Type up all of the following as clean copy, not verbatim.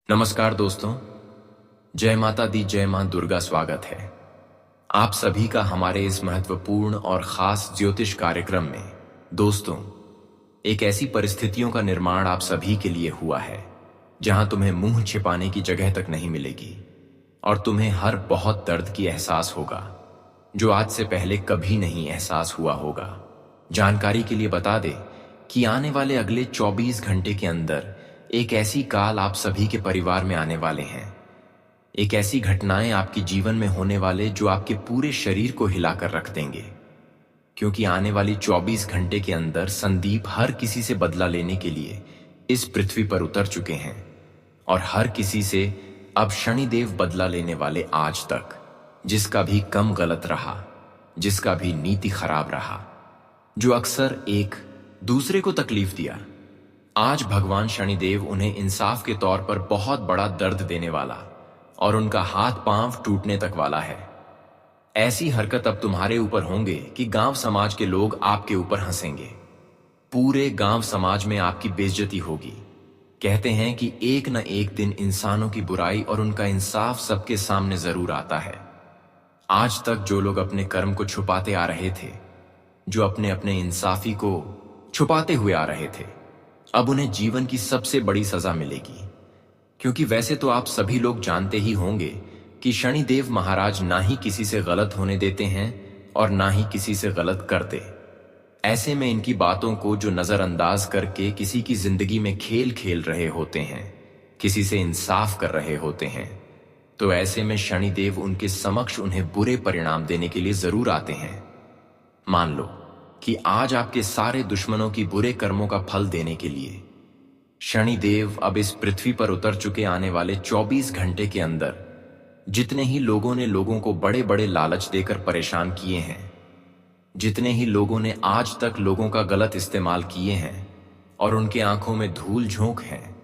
नमस्कार दोस्तों। जय माता दी, जय मां दुर्गा। स्वागत है आप सभी का हमारे इस महत्वपूर्ण और खास ज्योतिष कार्यक्रम में। दोस्तों, एक ऐसी परिस्थितियों का निर्माण आप सभी के लिए हुआ है जहां तुम्हें मुंह छिपाने की जगह तक नहीं मिलेगी और तुम्हें हर बहुत दर्द की एहसास होगा जो आज से पहले कभी नहीं एहसास हुआ होगा। जानकारी के लिए बता दें कि आने वाले अगले 24 घंटे के अंदर एक ऐसी काल आप सभी के परिवार में आने वाले हैं। एक ऐसी घटनाएं आपके जीवन में होने वाले जो आपके पूरे शरीर को हिलाकर रख देंगे, क्योंकि आने वाली 24 घंटे के अंदर संदीप हर किसी से बदला लेने के लिए इस पृथ्वी पर उतर चुके हैं और हर किसी से अब शनिदेव बदला लेने वाले। आज तक जिसका भी कम गलत रहा, जिसका भी नीति खराब रहा, जो अक्सर एक दूसरे को तकलीफ दिया, आज भगवान शनिदेव उन्हें इंसाफ के तौर पर बहुत बड़ा दर्द देने वाला और उनका हाथ पांव टूटने तक वाला है। ऐसी हरकत अब तुम्हारे ऊपर होंगे कि गांव समाज के लोग आपके ऊपर हंसेंगे। पूरे गांव समाज में आपकी बेइज्जती होगी। कहते हैं कि एक न एक दिन इंसानों की बुराई और उनका इंसाफ सबके सामने जरूर आता है। आज तक जो लोग अपने कर्म को छुपाते आ रहे थे, जो अपने अपने इंसाफी को छुपाते हुए आ रहे थे, अब उन्हें जीवन की सबसे बड़ी सजा मिलेगी। क्योंकि वैसे तो आप सभी लोग जानते ही होंगे कि शनिदेव महाराज ना ही किसी से गलत होने देते हैं और ना ही किसी से गलत करते। ऐसे में इनकी बातों को जो नजरअंदाज करके किसी की जिंदगी में खेल खेल रहे होते हैं, किसी से इंसाफ कर रहे होते हैं, तो ऐसे में शनिदेव उनके समक्ष उन्हें बुरे परिणाम देने के लिए जरूर आते हैं। मान लो कि आज आपके सारे दुश्मनों की बुरे कर्मों का फल देने के लिए शनिदेव अब इस पृथ्वी पर उतर चुके। आने वाले 24 घंटे के अंदर जितने ही लोगों ने लोगों को बड़े बड़े लालच देकर परेशान किए हैं, जितने ही लोगों ने आज तक लोगों का गलत इस्तेमाल किए हैं और उनके आंखों में धूल झोंक है,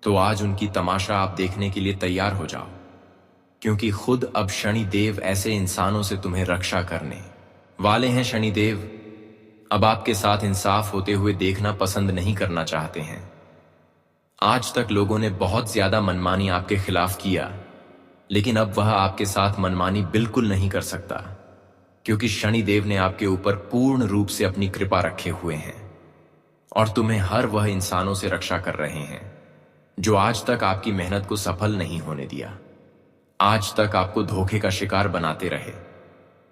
तो आज उनकी तमाशा आप देखने के लिए तैयार हो जाओ। क्योंकि खुद अब शनिदेव ऐसे इंसानों से तुम्हें रक्षा करने वाले हैं। शनिदेव अब आपके साथ इंसाफ होते हुए देखना पसंद नहीं करना चाहते हैं। आज तक लोगों ने बहुत ज्यादा मनमानी आपके खिलाफ किया, लेकिन अब वह आपके साथ मनमानी बिल्कुल नहीं कर सकता, क्योंकि शनिदेव ने आपके ऊपर पूर्ण रूप से अपनी कृपा रखे हुए हैं और तुम्हें हर वह इंसानों से रक्षा कर रहे हैं जो आज तक आपकी मेहनत को सफल नहीं होने दिया, आज तक आपको धोखे का शिकार बनाते रहे।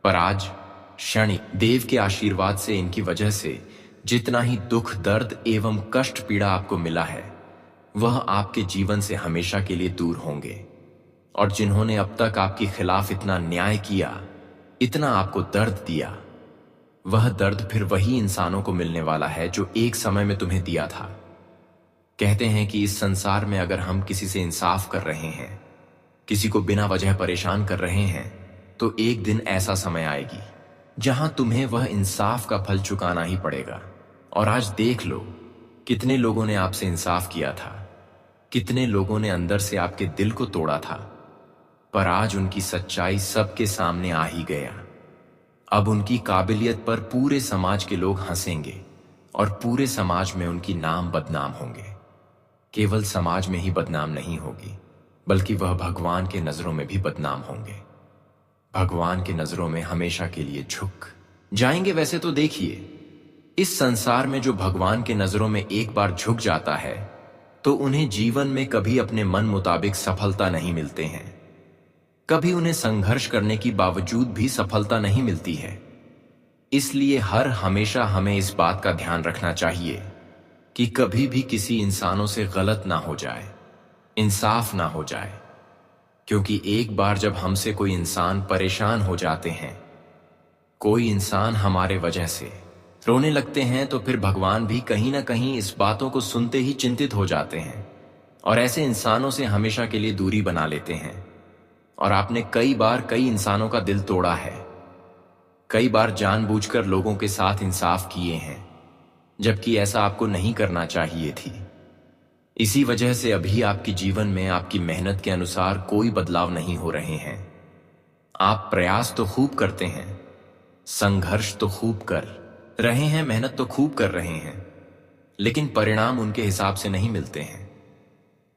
पर आज शनि देव के आशीर्वाद से इनकी वजह से जितना ही दुख, दर्द एवं कष्ट, पीड़ा आपको मिला है, वह आपके जीवन से हमेशा के लिए दूर होंगे। और जिन्होंने अब तक आपके खिलाफ इतना न्याय किया, इतना आपको दर्द दिया, वह दर्द फिर वही इंसानों को मिलने वाला है जो एक समय में तुम्हें दिया था। कहते हैं कि इस संसार में अगर हम किसी से इंसाफ कर रहे हैं, किसी को बिना वजह परेशान कर रहे हैं, तो एक दिन ऐसा समय आएगी जहां तुम्हें वह इंसाफ का फल चुकाना ही पड़ेगा। और आज देख लो कितने लोगों ने आपसे इंसाफ किया था, कितने लोगों ने अंदर से आपके दिल को तोड़ा था, पर आज उनकी सच्चाई सबके सामने आ ही गया। अब उनकी काबिलियत पर पूरे समाज के लोग हंसेंगे और पूरे समाज में उनकी नाम बदनाम होंगे। केवल समाज में ही बदनाम नहीं होगी, बल्कि वह भगवान के नजरों में भी बदनाम होंगे। भगवान की नजरों में हमेशा के लिए झुक जाएंगे। वैसे तो देखिए, इस संसार में जो भगवान के नजरों में एक बार झुक जाता है, तो उन्हें जीवन में कभी अपने मन मुताबिक सफलता नहीं मिलते हैं। कभी उन्हें संघर्ष करने की बावजूद भी सफलता नहीं मिलती है। इसलिए हर हमेशा हमें इस बात का ध्यान रखना चाहिए कि कभी भी किसी इंसानों से गलत ना हो जाए, इंसाफ ना हो जाए। क्योंकि एक बार जब हमसे कोई इंसान परेशान हो जाते हैं, कोई इंसान हमारे वजह से रोने लगते हैं, तो फिर भगवान भी कहीं ना कहीं इस बातों को सुनते ही चिंतित हो जाते हैं और ऐसे इंसानों से हमेशा के लिए दूरी बना लेते हैं। और आपने कई बार कई इंसानों का दिल तोड़ा है, कई बार जानबूझकर लोगों के साथ इंसाफ किए हैं, जबकि ऐसा आपको नहीं करना चाहिए थी। इसी वजह से अभी आपके जीवन में आपकी मेहनत के अनुसार कोई बदलाव नहीं हो रहे हैं। आप प्रयास तो खूब करते हैं, संघर्ष तो खूब कर रहे हैं, मेहनत तो खूब कर रहे हैं, लेकिन परिणाम उनके हिसाब से नहीं मिलते हैं।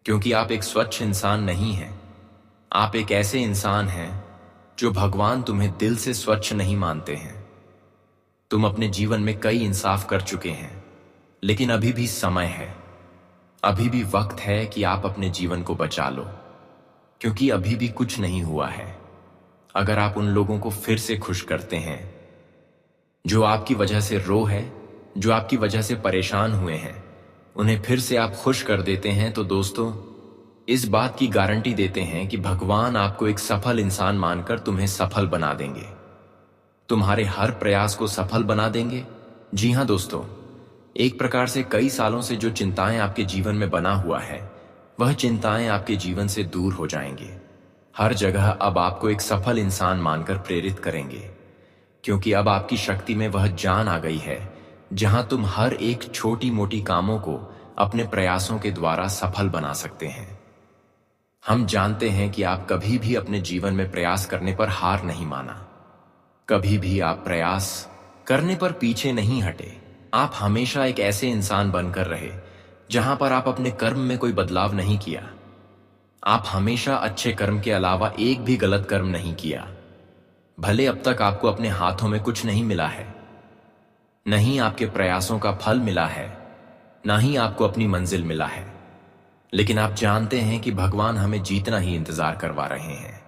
क्योंकि आप एक स्वच्छ इंसान नहीं हैं। आप एक ऐसे इंसान हैं जो भगवान तुम्हें दिल से स्वच्छ नहीं मानते हैं। तुम अपने जीवन में कई इंसाफ कर चुके हैं, लेकिन अभी भी समय है, अभी भी वक्त है कि आप अपने जीवन को बचा लो, क्योंकि अभी भी कुछ नहीं हुआ है। अगर आप उन लोगों को फिर से खुश करते हैं जो आपकी वजह से रो है, जो आपकी वजह से परेशान हुए हैं, उन्हें फिर से आप खुश कर देते हैं, तो दोस्तों इस बात की गारंटी देते हैं कि भगवान आपको एक सफल इंसान मानकर तुम्हें सफल बना देंगे, तुम्हारे हर प्रयास को सफल बना देंगे। जी हां दोस्तों, एक प्रकार से कई सालों से जो चिंताएं आपके जीवन में बना हुआ है, वह चिंताएं आपके जीवन से दूर हो जाएंगी। हर जगह अब आपको एक सफल इंसान मानकर प्रेरित करेंगे, क्योंकि अब आपकी शक्ति में वह जान आ गई है जहां तुम हर एक छोटी मोटी कामों को अपने प्रयासों के द्वारा सफल बना सकते हैं। हम जानते हैं कि आप कभी भी अपने जीवन में प्रयास करने पर हार नहीं माना, कभी भी आप प्रयास करने पर पीछे नहीं हटे। आप हमेशा एक ऐसे इंसान बनकर रहे जहां पर आप अपने कर्म में कोई बदलाव नहीं किया। आप हमेशा अच्छे कर्म के अलावा एक भी गलत कर्म नहीं किया। भले अब तक आपको अपने हाथों में कुछ नहीं मिला है, नहीं आपके प्रयासों का फल मिला है, ना ही आपको अपनी मंजिल मिला है, लेकिन आप जानते हैं कि भगवान हमें जीतना ही इंतजार करवा रहे हैं।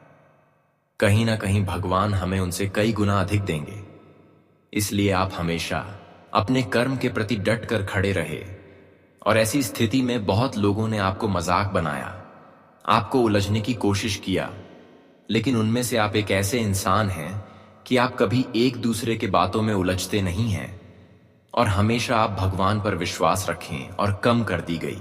कहीं ना कहीं भगवान हमें उनसे कई गुना अधिक देंगे। इसलिए आप हमेशा अपने कर्म के प्रति डट कर खड़े रहे। और ऐसी स्थिति में बहुत लोगों ने आपको मजाक बनाया, आपको उलझने की कोशिश किया, लेकिन उनमें से आप एक ऐसे इंसान हैं कि आप कभी एक दूसरे के बातों में उलझते नहीं हैं, और हमेशा आप भगवान पर विश्वास रखें और कम कर दी गई।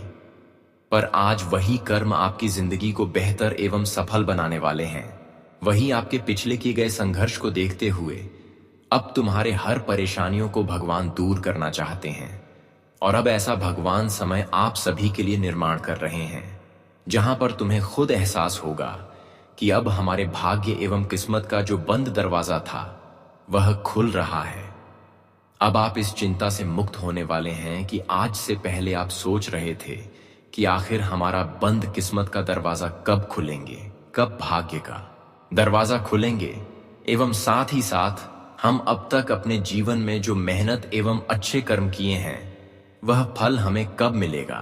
पर आज वही कर्म आपकी जिंदगी को बेहतर एवं सफल बनाने वाले हैं। वही आपके पिछले किए गए संघर्ष को देखते हुए अब तुम्हारे हर परेशानियों को भगवान दूर करना चाहते हैं। और अब ऐसा भगवान समय आप सभी के लिए निर्माण कर रहे हैं, जहां पर तुम्हें खुद एहसास होगा कि अब हमारे भाग्य एवं किस्मत का जो बंद दरवाजा था वह खुल रहा है। अब आप इस चिंता से मुक्त होने वाले हैं कि आज से पहले आप सोच रहे थे कि आखिर हमारा बंद किस्मत का दरवाजा कब खुलेंगे, कब भाग्य का दरवाजा खुलेंगे, एवं साथ ही साथ हम अब तक अपने जीवन में जो मेहनत एवं अच्छे कर्म किए हैं वह फल हमें कब मिलेगा।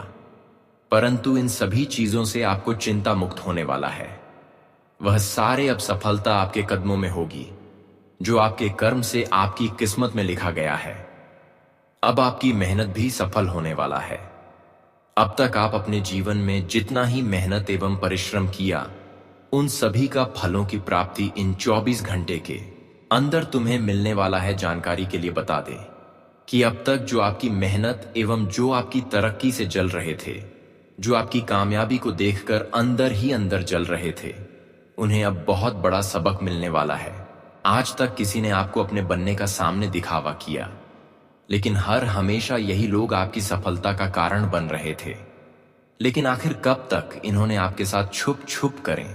परंतु इन सभी चीजों से आपको चिंता मुक्त होने वाला है। वह सारे अब सफलता आपके कदमों में होगी, जो आपके कर्म से आपकी किस्मत में लिखा गया है। अब आपकी मेहनत भी सफल होने वाला है। अब तक आप अपने जीवन में जितना ही मेहनत एवं परिश्रम किया, उन सभी का फलों की प्राप्ति इन 24 घंटे के अंदर तुम्हें मिलने वाला है। जानकारी के लिए बता दें कि अब तक जो आपकी मेहनत एवं जो आपकी तरक्की से जल रहे थे, जो आपकी कामयाबी को देखकर अंदर ही अंदर जल रहे थे, उन्हें अब बहुत बड़ा सबक मिलने वाला है। आज तक किसी ने आपको अपने बनने का सामने दिखावा किया, लेकिन हर हमेशा यही लोग आपकी सफलता का कारण बन रहे थे। लेकिन आखिर कब तक इन्होंने आपके साथ छुप छुप करें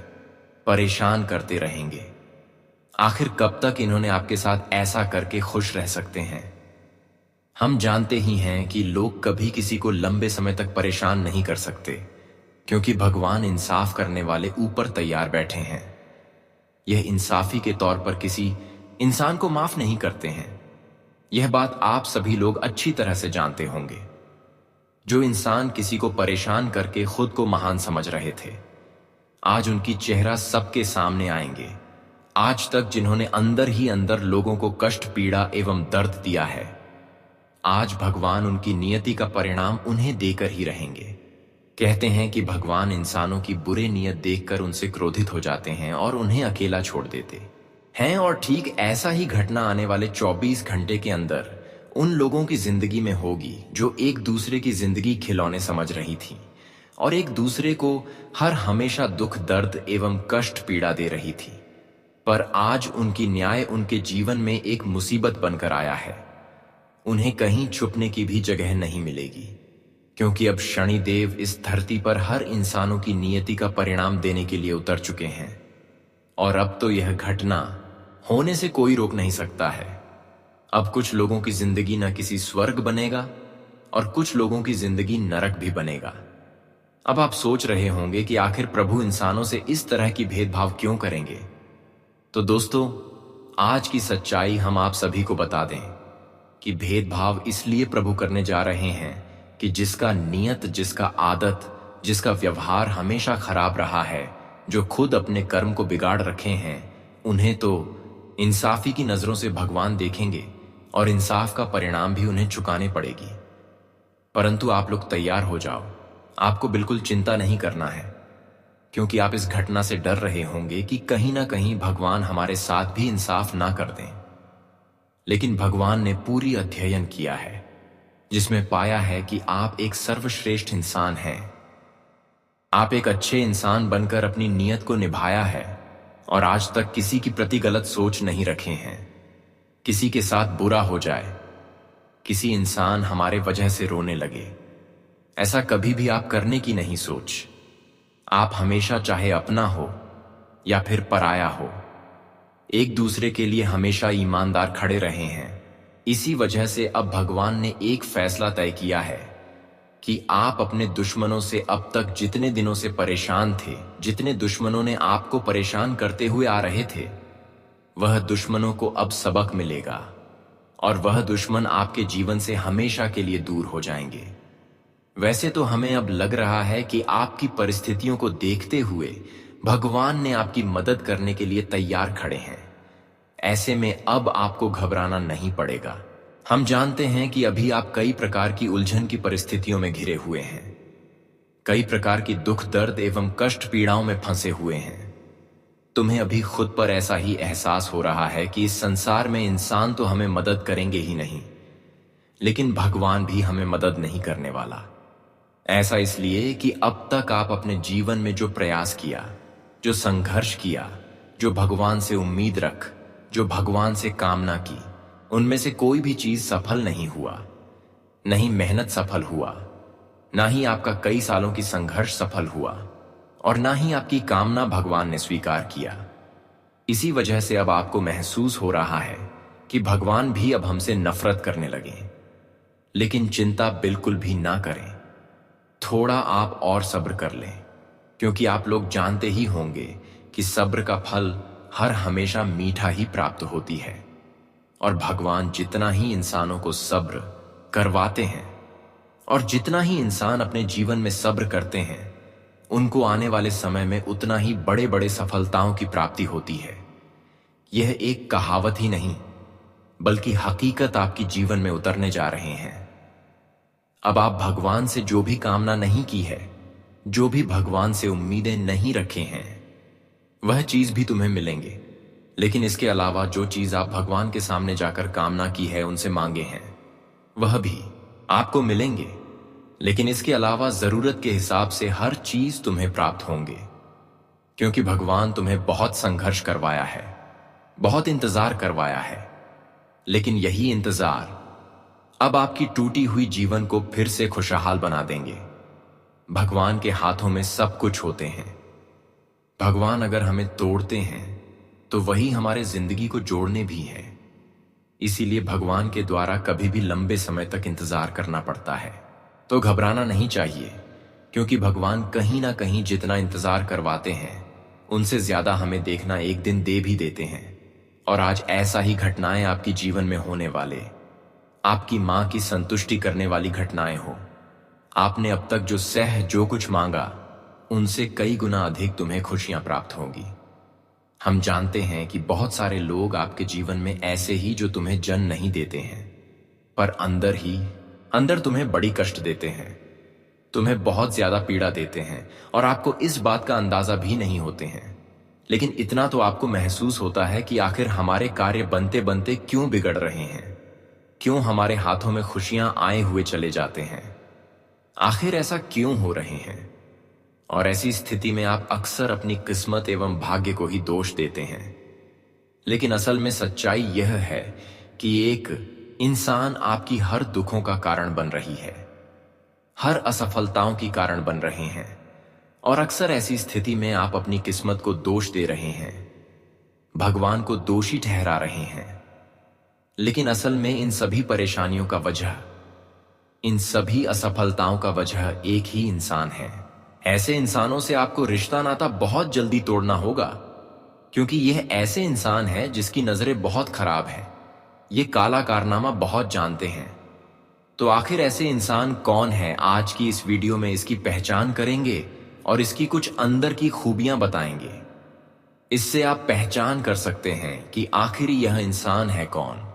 परेशान करते रहेंगे? आखिर कब तक इन्होंने आपके साथ ऐसा करके खुश रह सकते हैं? हम जानते ही हैं कि लोग कभी किसी को लंबे समय तक परेशान नहीं कर सकते, क्योंकि भगवान इंसाफ करने वाले ऊपर तैयार बैठे हैं। यह इंसाफी के तौर पर किसी इंसान को माफ नहीं करते हैं। यह बात आप सभी लोग अच्छी तरह से जानते होंगे। जो इंसान किसी को परेशान करके खुद को महान समझ रहे थे, आज उनकी चेहरा सबके सामने आएंगे। आज तक जिन्होंने अंदर ही अंदर लोगों को कष्ट, पीड़ा एवं दर्द दिया है, आज भगवान उनकी नियति का परिणाम उन्हें देकर ही रहेंगे। कहते हैं कि भगवान इंसानों की बुरी नियत देखकर उनसे क्रोधित हो जाते हैं और उन्हें अकेला छोड़ देते हैं। और ठीक ऐसा ही घटना आने वाले 24 घंटे के अंदर उन लोगों की जिंदगी में होगी जो एक दूसरे की जिंदगी खिलौने समझ रही थी और एक दूसरे को हर हमेशा दुख, दर्द एवं कष्ट, पीड़ा दे रही थी। पर आज उनकी न्याय उनके जीवन में एक मुसीबत बनकर आया है। उन्हें कहीं छुपने की भी जगह नहीं मिलेगी, क्योंकि अब शनिदेव इस धरती पर हर इंसानों की नियति का परिणाम देने के लिए उतर चुके हैं। और अब तो यह घटना होने से कोई रोक नहीं सकता है। अब कुछ लोगों की जिंदगी न किसी स्वर्ग बनेगा और कुछ लोगों की जिंदगी नरक भी बनेगा। अब आप सोच रहे होंगे कि आखिर प्रभु इंसानों से इस तरह की भेदभाव क्यों करेंगे। तो दोस्तों, आज की सच्चाई हम आप सभी को बता दें कि भेदभाव इसलिए प्रभु करने जा रहे हैं कि जिसका नियत, जिसका आदत, जिसका व्यवहार हमेशा खराब रहा है, जो खुद अपने कर्म को बिगाड़ रखे हैं, उन्हें तो इंसाफी की नजरों से भगवान देखेंगे और इंसाफ का परिणाम भी उन्हें चुकाने पड़ेगी। परंतु आप लोग तैयार हो जाओ, आपको बिल्कुल चिंता नहीं करना है, क्योंकि आप इस घटना से डर रहे होंगे कि कहीं ना कहीं भगवान हमारे साथ भी इंसाफ ना कर दें। लेकिन भगवान ने पूरी अध्ययन किया है, जिसमें पाया है कि आप एक सर्वश्रेष्ठ इंसान हैं। आप एक अच्छे इंसान बनकर अपनी नियत को निभाया है और आज तक किसी की प्रति गलत सोच नहीं रखे हैं। किसी के साथ बुरा हो जाए, किसी इंसान हमारे वजह से रोने लगे, ऐसा कभी भी आप करने की नहीं सोच। आप हमेशा, चाहे अपना हो या फिर पराया हो, एक दूसरे के लिए हमेशा ईमानदार खड़े रहे हैं। इसी वजह से अब भगवान ने एक फैसला तय किया है कि आप अपने दुश्मनों से अब तक जितने दिनों से परेशान थे, जितने दुश्मनों ने आपको परेशान करते हुए आ रहे थे, वह दुश्मनों को अब सबक मिलेगा और वह दुश्मन आपके जीवन से हमेशा के लिए दूर हो जाएंगे। वैसे तो हमें अब लग रहा है कि आपकी परिस्थितियों को देखते हुए भगवान ने आपकी मदद करने के लिए तैयार खड़े हैं। ऐसे में अब आपको घबराना नहीं पड़ेगा। हम जानते हैं कि अभी आप कई प्रकार की उलझन की परिस्थितियों में घिरे हुए हैं, कई प्रकार की दुख, दर्द एवं कष्ट पीड़ाओं में फंसे हुए हैं। तुम्हें अभी खुद पर ऐसा ही एहसास हो रहा है कि इस संसार में इंसान तो हमें मदद करेंगे ही नहीं, लेकिन भगवान भी हमें मदद नहीं करने वाला। ऐसा इसलिए कि अब तक आप अपने जीवन में जो प्रयास किया, जो संघर्ष किया, जो भगवान से उम्मीद रख, जो भगवान से कामना की, उनमें से कोई भी चीज सफल नहीं हुआ। नहीं मेहनत सफल हुआ, ना ही आपका कई सालों की संघर्ष सफल हुआ, और ना ही आपकी कामना भगवान ने स्वीकार किया। इसी वजह से अब आपको महसूस हो रहा है कि भगवान भी अब हमसे नफरत करने लगे। लेकिन चिंता बिल्कुल भी ना करें, थोड़ा आप और सब्र कर लें, क्योंकि आप लोग जानते ही होंगे कि सब्र का फल हर हमेशा मीठा ही प्राप्त होती है। और भगवान जितना ही इंसानों को सब्र करवाते हैं और जितना ही इंसान अपने जीवन में सब्र करते हैं, उनको आने वाले समय में उतना ही बड़े बड़े सफलताओं की प्राप्ति होती है। यह एक कहावत ही नहीं, बल्कि हकीकत आपकी जीवन में उतरने जा रहे हैं। अब आप भगवान से जो भी कामना नहीं की है, जो भी भगवान से उम्मीदें नहीं रखे हैं, वह चीज भी तुम्हें मिलेंगे। लेकिन इसके अलावा जो चीज आप भगवान के सामने जाकर कामना की है, उनसे मांगे हैं, वह भी आपको मिलेंगे। लेकिन इसके अलावा जरूरत के हिसाब से हर चीज तुम्हें प्राप्त होंगे, क्योंकि भगवान तुम्हें बहुत संघर्ष करवाया है, बहुत इंतजार करवाया है। लेकिन यही इंतजार अब आपकी टूटी हुई जीवन को फिर से खुशहाल बना देंगे। भगवान के हाथों में सब कुछ होते हैं। भगवान अगर हमें तोड़ते हैं तो वही हमारे जिंदगी को जोड़ने भी हैं। इसीलिए भगवान के द्वारा कभी भी लंबे समय तक इंतजार करना पड़ता है। तो घबराना नहीं चाहिए, क्योंकि भगवान कहीं ना कहीं जितना इंतजार करवाते हैं, उनसे ज्यादा हमें देखना एक दिन दे भी देते हैं। और आज ऐसा ही घटनाएं आपकी जीवन में होने वाले, आपकी मां की संतुष्टि करने वाली घटनाएं हो। आपने अब तक जो कुछ मांगा, उनसे कई गुना अधिक तुम्हें खुशियां प्राप्त होंगी। हम जानते हैं कि बहुत सारे लोग आपके जीवन में ऐसे ही जो तुम्हें जन्म नहीं देते हैं, पर अंदर तुम्हें बड़ी कष्ट देते हैं, तुम्हें बहुत ज्यादा पीड़ा देते हैं और आपको इस बात का अंदाजा भी नहीं होते हैं। लेकिन इतना तो आपको महसूस होता है कि आखिर हमारे कार्य बनते बनते क्यों बिगड़ रहे हैं, क्यों हमारे हाथों में खुशियां आए हुए चले जाते हैं, आखिर ऐसा क्यों हो रहे हैं। और ऐसी स्थिति में आप अक्सर अपनी किस्मत एवं भाग्य को ही दोष देते हैं। लेकिन असल में सच्चाई यह है कि एक इंसान आपकी हर दुखों का कारण बन रही है, हर असफलताओं की कारण बन रहे हैं। और अक्सर ऐसी स्थिति में आप अपनी किस्मत को दोष दे रहे हैं, भगवान को दोषी ठहरा रहे हैं। लेकिन असल में इन सभी परेशानियों का वजह, इन सभी असफलताओं का वजह एक ही इंसान है, ऐसे इंसानों से आपको रिश्ता नाता बहुत जल्दी तोड़ना होगा, क्योंकि यह ऐसे इंसान है जिसकी नजरें बहुत खराब हैं। ये काला कारनामा बहुत जानते हैं। तो आखिर ऐसे इंसान कौन है, आज की इस वीडियो में इसकी पहचान करेंगे और इसकी कुछ अंदर की खूबियां बताएंगे। इससे आप पहचान कर सकते हैं कि आखिर यह इंसान है कौन,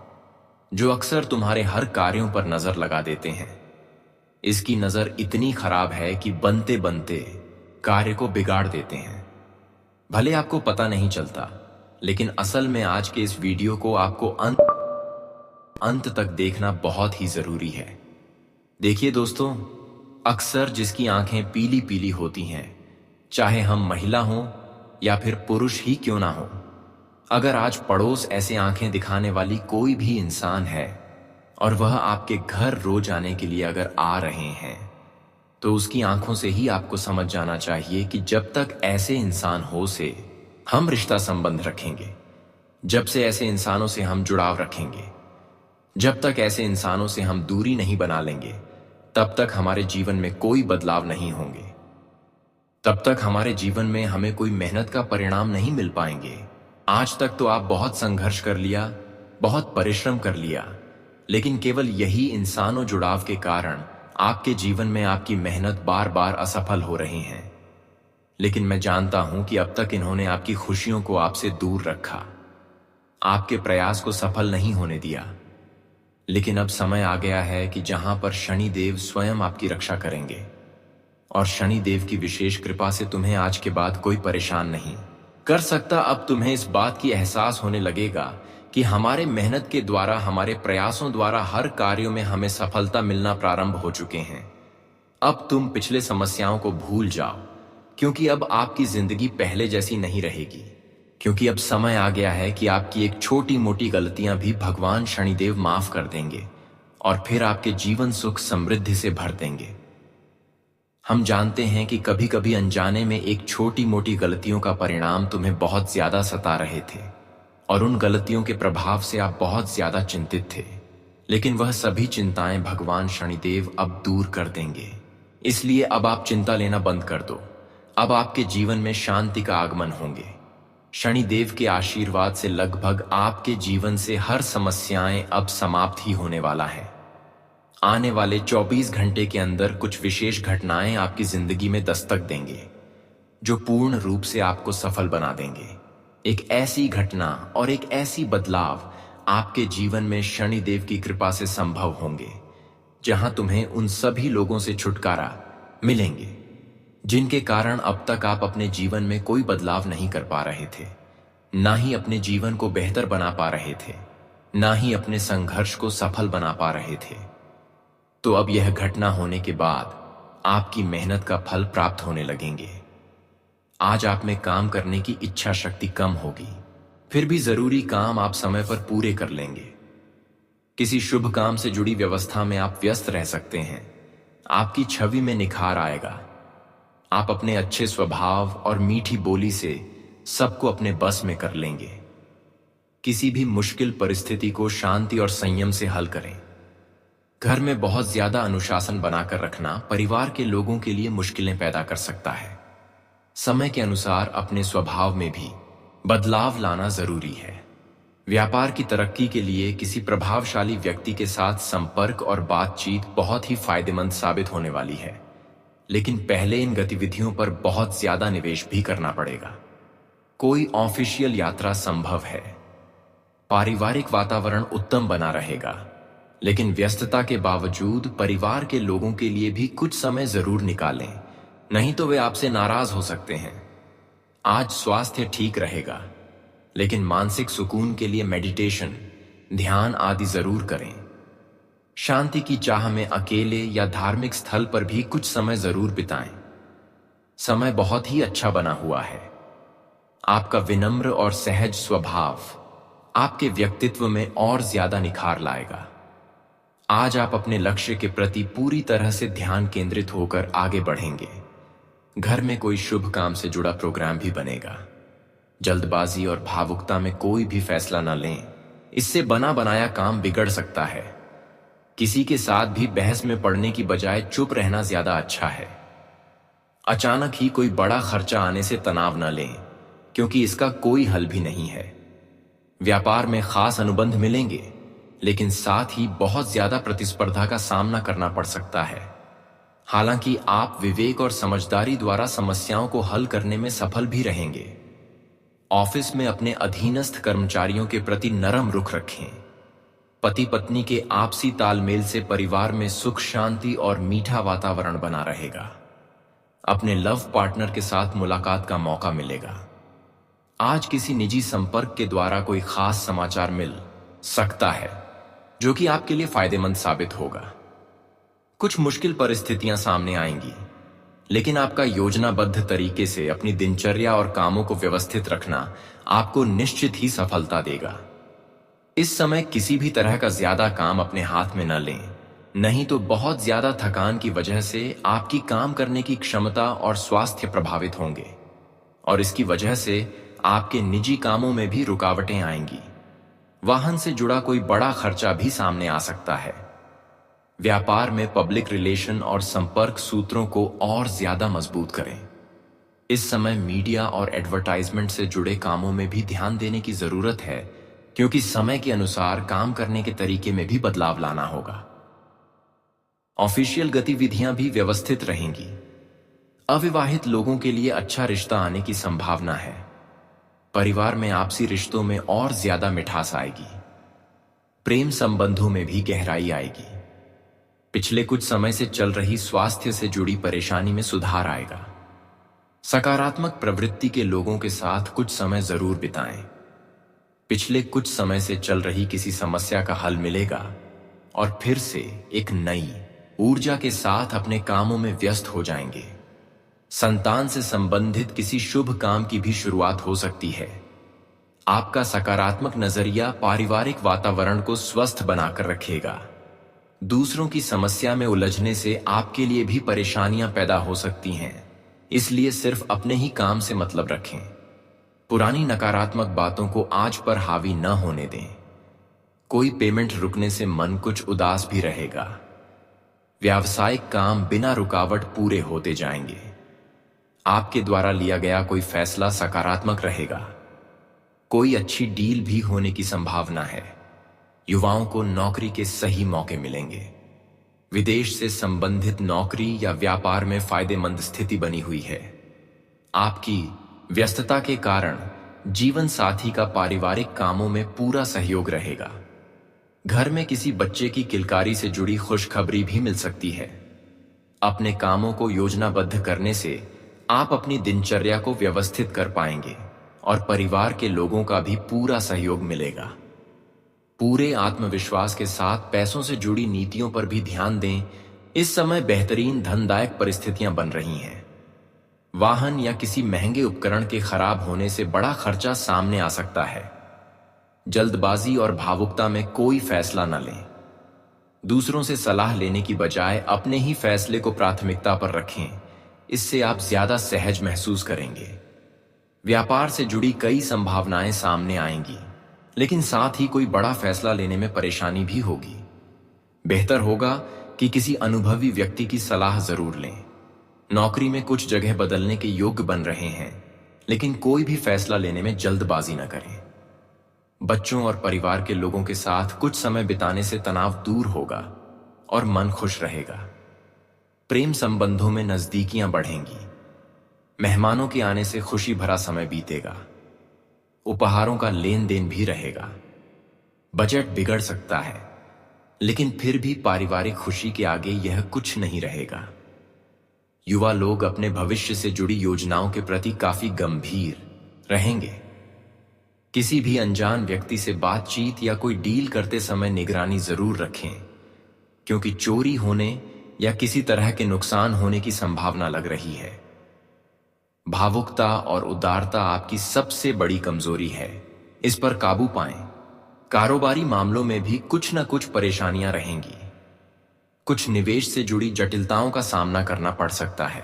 जो अक्सर तुम्हारे हर कार्यों पर नजर लगा देते हैं। इसकी नजर इतनी खराब है कि बनते बनते कार्य को बिगाड़ देते हैं। भले आपको पता नहीं चलता, लेकिन असल में आज के इस वीडियो को आपको अंत तक देखना बहुत ही जरूरी है। देखिए दोस्तों, अक्सर जिसकी आंखें पीली पीली होती हैं, चाहे हम महिला हों या फिर पुरुष ही क्यों ना हो, अगर आज पड़ोस ऐसे आंखें दिखाने वाली कोई भी इंसान है और वह आपके घर रोज आने के लिए अगर आ रहे हैं, तो उसकी आंखों से ही आपको समझ जाना चाहिए कि जब तक ऐसे इंसान हो से हम रिश्ता संबंध रखेंगे, जब से ऐसे इंसानों से हम जुड़ाव रखेंगे, जब तक ऐसे इंसानों से हम दूरी नहीं बना लेंगे, तब तक हमारे जीवन में कोई बदलाव नहीं होंगे। तब तक हमारे जीवन में हमें कोई मेहनत का परिणाम नहीं मिल पाएंगे। आज तक तो आप बहुत संघर्ष कर लिया, बहुत परिश्रम कर लिया, लेकिन केवल यही इंसानों जुड़ाव के कारण आपके जीवन में आपकी मेहनत बार बार असफल हो रही है। लेकिन मैं जानता हूं कि अब तक इन्होंने आपकी खुशियों को आपसे दूर रखा, आपके प्रयास को सफल नहीं होने दिया। लेकिन अब समय आ गया है कि जहां पर शनिदेव स्वयं आपकी रक्षा करेंगे, और शनिदेव की विशेष कृपा से तुम्हें आज के बाद कोई परेशान नहीं कर सकता। अब तुम्हें इस बात की एहसास होने लगेगा कि हमारे मेहनत के द्वारा, हमारे प्रयासों द्वारा हर कार्यों में हमें सफलता मिलना प्रारंभ हो चुके हैं। अब तुम पिछले समस्याओं को भूल जाओ, क्योंकि अब आपकी जिंदगी पहले जैसी नहीं रहेगी। क्योंकि अब समय आ गया है कि आपकी एक छोटी मोटी गलतियां भी भगवान शनिदेव माफ कर देंगे और फिर आपके जीवन सुख समृद्धि से भर देंगे। हम जानते हैं कि कभी कभी अनजाने में एक छोटी मोटी गलतियों का परिणाम तुम्हें बहुत ज्यादा सता रहे थे, और उन गलतियों के प्रभाव से आप बहुत ज्यादा चिंतित थे। लेकिन वह सभी चिंताएं भगवान शनिदेव अब दूर कर देंगे। इसलिए अब आप चिंता लेना बंद कर दो। अब आपके जीवन में शांति का आगमन होंगे। शनिदेव के आशीर्वाद से लगभग आपके जीवन से हर समस्याएं अब समाप्त ही होने वाला है। आने वाले 24 घंटे के अंदर कुछ विशेष घटनाएं आपकी जिंदगी में दस्तक देंगे, जो पूर्ण रूप से आपको सफल बना देंगे। एक ऐसी घटना और एक ऐसी बदलाव आपके जीवन में शनिदेव की कृपा से संभव होंगे, जहां तुम्हें उन सभी लोगों से छुटकारा मिलेंगे जिनके कारण अब तक आप अपने जीवन में कोई बदलाव नहीं कर पा रहे थे, ना ही अपने जीवन को बेहतर बना पा रहे थे, ना ही अपने संघर्ष को सफल बना पा रहे थे। तो अब यह घटना होने के बाद आपकी मेहनत का फल प्राप्त होने लगेंगे। आज आप में काम करने की इच्छा शक्ति कम होगी, फिर भी जरूरी काम आप समय पर पूरे कर लेंगे। किसी शुभ काम से जुड़ी व्यवस्था में आप व्यस्त रह सकते हैं। आपकी छवि में निखार आएगा। आप अपने अच्छे स्वभाव और मीठी बोली से सबको अपने बस में कर लेंगे। किसी भी मुश्किल परिस्थिति को शांति और संयम से हल करें। घर में बहुत ज्यादा अनुशासन बनाकर रखना परिवार के लोगों के लिए मुश्किलें पैदा कर सकता है। समय के अनुसार अपने स्वभाव में भी बदलाव लाना जरूरी है। व्यापार की तरक्की के लिए किसी प्रभावशाली व्यक्ति के साथ संपर्क और बातचीत बहुत ही फायदेमंद साबित होने वाली है, लेकिन पहले इन गतिविधियों पर बहुत ज्यादा निवेश भी करना पड़ेगा। कोई ऑफिशियल यात्रा संभव है। पारिवारिक वातावरण उत्तम बना रहेगा, लेकिन व्यस्तता के बावजूद परिवार के लोगों के लिए भी कुछ समय जरूर निकालें, नहीं तो वे आपसे नाराज हो सकते हैं। आज स्वास्थ्य ठीक रहेगा, लेकिन मानसिक सुकून के लिए मेडिटेशन, ध्यान आदि जरूर करें। शांति की चाह में अकेले या धार्मिक स्थल पर भी कुछ समय जरूर बिताएं। समय बहुत ही अच्छा बना हुआ है। आपका विनम्र और सहज स्वभाव आपके व्यक्तित्व में और ज्यादा निखार लाएगा। आज आप अपने लक्ष्य के प्रति पूरी तरह से ध्यान केंद्रित होकर आगे बढ़ेंगे। घर में कोई शुभ काम से जुड़ा प्रोग्राम भी बनेगा। जल्दबाजी और भावुकता में कोई भी फैसला न लें, इससे बना बनाया काम बिगड़ सकता है। किसी के साथ भी बहस में पड़ने की बजाय चुप रहना ज्यादा अच्छा है। अचानक ही कोई बड़ा खर्चा आने से तनाव न लें, क्योंकि इसका कोई हल भी नहीं है। व्यापार में खास अनुबंध मिलेंगे, लेकिन साथ ही बहुत ज्यादा प्रतिस्पर्धा का सामना करना पड़ सकता है। हालांकि आप विवेक और समझदारी द्वारा समस्याओं को हल करने में सफल भी रहेंगे। ऑफिस में अपने अधीनस्थ कर्मचारियों के प्रति नरम रुख रखें। पति पत्नी के आपसी तालमेल से परिवार में सुख शांति और मीठा वातावरण बना रहेगा। अपने लव पार्टनर के साथ मुलाकात का मौका मिलेगा। आज किसी निजी संपर्क के द्वारा कोई खास समाचार मिल सकता है, जो कि आपके लिए फायदेमंद साबित होगा। कुछ मुश्किल परिस्थितियां सामने आएंगी, लेकिन आपका योजनाबद्ध तरीके से अपनी दिनचर्या और कामों को व्यवस्थित रखना आपको निश्चित ही सफलता देगा। इस समय किसी भी तरह का ज्यादा काम अपने हाथ में न लें, नहीं तो बहुत ज्यादा थकान की वजह से आपकी काम करने की क्षमता और स्वास्थ्य प्रभावित होंगे, और इसकी वजह से आपके निजी कामों में भी रुकावटें आएंगी। वाहन से जुड़ा कोई बड़ा खर्चा भी सामने आ सकता है। व्यापार में पब्लिक रिलेशन और संपर्क सूत्रों को और ज्यादा मजबूत करें। इस समय मीडिया और एडवर्टाइजमेंट से जुड़े कामों में भी ध्यान देने की जरूरत है, क्योंकि समय के अनुसार काम करने के तरीके में भी बदलाव लाना होगा। ऑफिशियल गतिविधियां भी व्यवस्थित रहेंगी। अविवाहित लोगों के लिए अच्छा रिश्ता आने की संभावना है। परिवार में आपसी रिश्तों में और ज्यादा मिठास आएगी। प्रेम संबंधों में भी गहराई आएगी। पिछले कुछ समय से चल रही स्वास्थ्य से जुड़ी परेशानी में सुधार आएगा। सकारात्मक प्रवृत्ति के लोगों के साथ कुछ समय जरूर बिताएं। पिछले कुछ समय से चल रही किसी समस्या का हल मिलेगा और फिर से एक नई ऊर्जा के साथ अपने कामों में व्यस्त हो जाएंगे। संतान से संबंधित किसी शुभ काम की भी शुरुआत हो सकती है। आपका सकारात्मक नजरिया पारिवारिक वातावरण को स्वस्थ बनाकर रखेगा। दूसरों की समस्या में उलझने से आपके लिए भी परेशानियां पैदा हो सकती हैं, इसलिए सिर्फ अपने ही काम से मतलब रखें। पुरानी नकारात्मक बातों को आज पर हावी न होने दें। कोई पेमेंट रुकने से मन कुछ उदास भी रहेगा। व्यावसायिक काम बिना रुकावट पूरे होते जाएंगे। आपके द्वारा लिया गया कोई फैसला सकारात्मक रहेगा। कोई अच्छी डील भी होने की संभावना है। युवाओं को नौकरी के सही मौके मिलेंगे। विदेश से संबंधित नौकरी या व्यापार में फायदेमंद स्थिति बनी हुई है। आपकी व्यस्तता के कारण जीवन साथी का पारिवारिक कामों में पूरा सहयोग रहेगा। घर में किसी बच्चे की किलकारी से जुड़ी खुशखबरी भी मिल सकती है। अपने कामों को योजनाबद्ध करने से आप अपनी दिनचर्या को व्यवस्थित कर पाएंगे और परिवार के लोगों का भी पूरा सहयोग मिलेगा। पूरे आत्मविश्वास के साथ पैसों से जुड़ी नीतियों पर भी ध्यान दें। इस समय बेहतरीन धनदायक परिस्थितियां बन रही हैं। वाहन या किसी महंगे उपकरण के खराब होने से बड़ा खर्चा सामने आ सकता है। जल्दबाजी और भावुकता में कोई फैसला न लें। दूसरों से सलाह लेने की बजाय अपने ही फैसले को प्राथमिकता पर रखें। इससे आप ज्यादा सहज महसूस करेंगे। व्यापार से जुड़ी कई संभावनाएं सामने आएंगी, लेकिन साथ ही कोई बड़ा फैसला लेने में परेशानी भी होगी। बेहतर होगा कि किसी अनुभवी व्यक्ति की सलाह जरूर लें। नौकरी में कुछ जगह बदलने के योग्य बन रहे हैं, लेकिन कोई भी फैसला लेने में जल्दबाजी न करें। बच्चों और परिवार के लोगों के साथ कुछ समय बिताने से तनाव दूर होगा और मन खुश रहेगा। प्रेम संबंधों में नजदीकियां बढ़ेंगी। मेहमानों के आने से खुशी भरा समय बीतेगा। उपहारों का लेन देन भी रहेगा। बजट बिगड़ सकता है, लेकिन फिर भी पारिवारिक खुशी के आगे यह कुछ नहीं रहेगा। युवा लोग अपने भविष्य से जुड़ी योजनाओं के प्रति काफी गंभीर रहेंगे। किसी भी अनजान व्यक्ति से बातचीत या कोई डील करते समय निगरानी जरूर रखें, क्योंकि चोरी होने या किसी तरह के नुकसान होने की संभावना लग रही है। भावुकता और उदारता आपकी सबसे बड़ी कमजोरी है, इस पर काबू पाएं। कारोबारी मामलों में भी कुछ न कुछ परेशानियां रहेंगी। कुछ निवेश से जुड़ी जटिलताओं का सामना करना पड़ सकता है।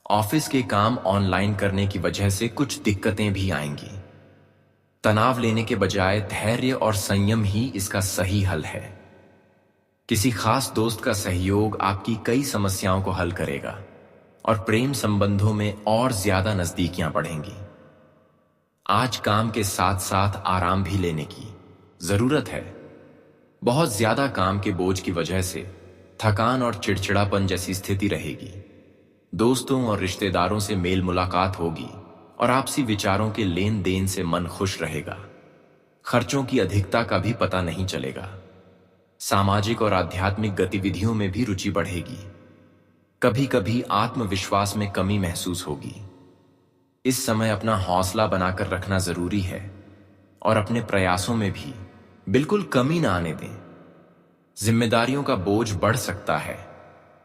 ऑफिस के काम ऑनलाइन करने की वजह से कुछ दिक्कतें भी आएंगी। तनाव लेने के बजाय धैर्य और संयम ही इसका सही हल है। किसी खास दोस्त का सहयोग आपकी कई समस्याओं को हल करेगा। और प्रेम संबंधों में और ज्यादा नजदीकियां बढ़ेंगी। आज काम के साथ साथ आराम भी लेने की जरूरत है। बहुत ज्यादा काम के बोझ की वजह से थकान और चिड़चिड़ापन जैसी स्थिति रहेगी। दोस्तों और रिश्तेदारों से मेल मुलाकात होगी और आपसी विचारों के लेन देन से मन खुश रहेगा। खर्चों की अधिकता का भी पता नहीं चलेगा। सामाजिक और आध्यात्मिक गतिविधियों में भी रुचि बढ़ेगी। कभी कभी आत्मविश्वास में कमी महसूस होगी। इस समय अपना हौसला बनाकर रखना जरूरी है और अपने प्रयासों में भी बिल्कुल कमी ना आने दें। जिम्मेदारियों का बोझ बढ़ सकता है,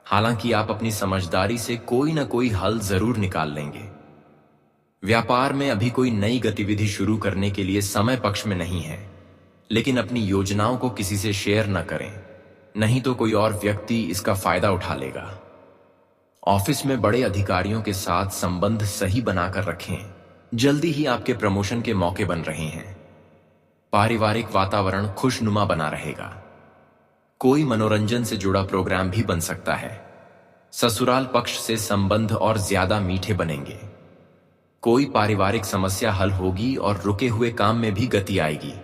हालांकि आप अपनी समझदारी से कोई ना कोई हल जरूर निकाल लेंगे। व्यापार में अभी कोई नई गतिविधि शुरू करने के लिए समय पक्ष में नहीं है, लेकिन अपनी योजनाओं को किसी से शेयर न करें, नहीं तो कोई और व्यक्ति इसका फायदा उठा लेगा। ऑफिस में बड़े अधिकारियों के साथ संबंध सही बनाकर रखें, जल्दी ही आपके प्रमोशन के मौके बन रहे हैं। पारिवारिक वातावरण खुशनुमा बना रहेगा। कोई मनोरंजन से जुड़ा प्रोग्राम भी बन सकता है। ससुराल पक्ष से संबंध और ज्यादा मीठे बनेंगे। कोई पारिवारिक समस्या हल होगी और रुके हुए काम में भी गति आएगी,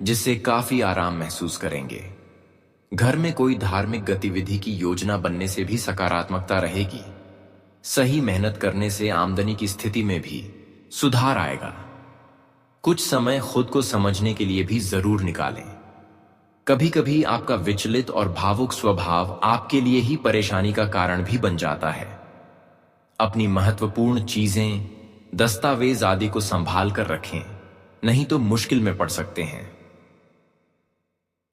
जिससे काफी आराम महसूस करेंगे। घर में कोई धार्मिक गतिविधि की योजना बनने से भी सकारात्मकता रहेगी। सही मेहनत करने से आमदनी की स्थिति में भी सुधार आएगा। कुछ समय खुद को समझने के लिए भी जरूर निकालें। कभी कभी आपका विचलित और भावुक स्वभाव आपके लिए ही परेशानी का कारण भी बन जाता है। अपनी महत्वपूर्ण चीजें, दस्तावेज आदि को संभाल कर रखें, नहीं तो मुश्किल में पड़ सकते हैं।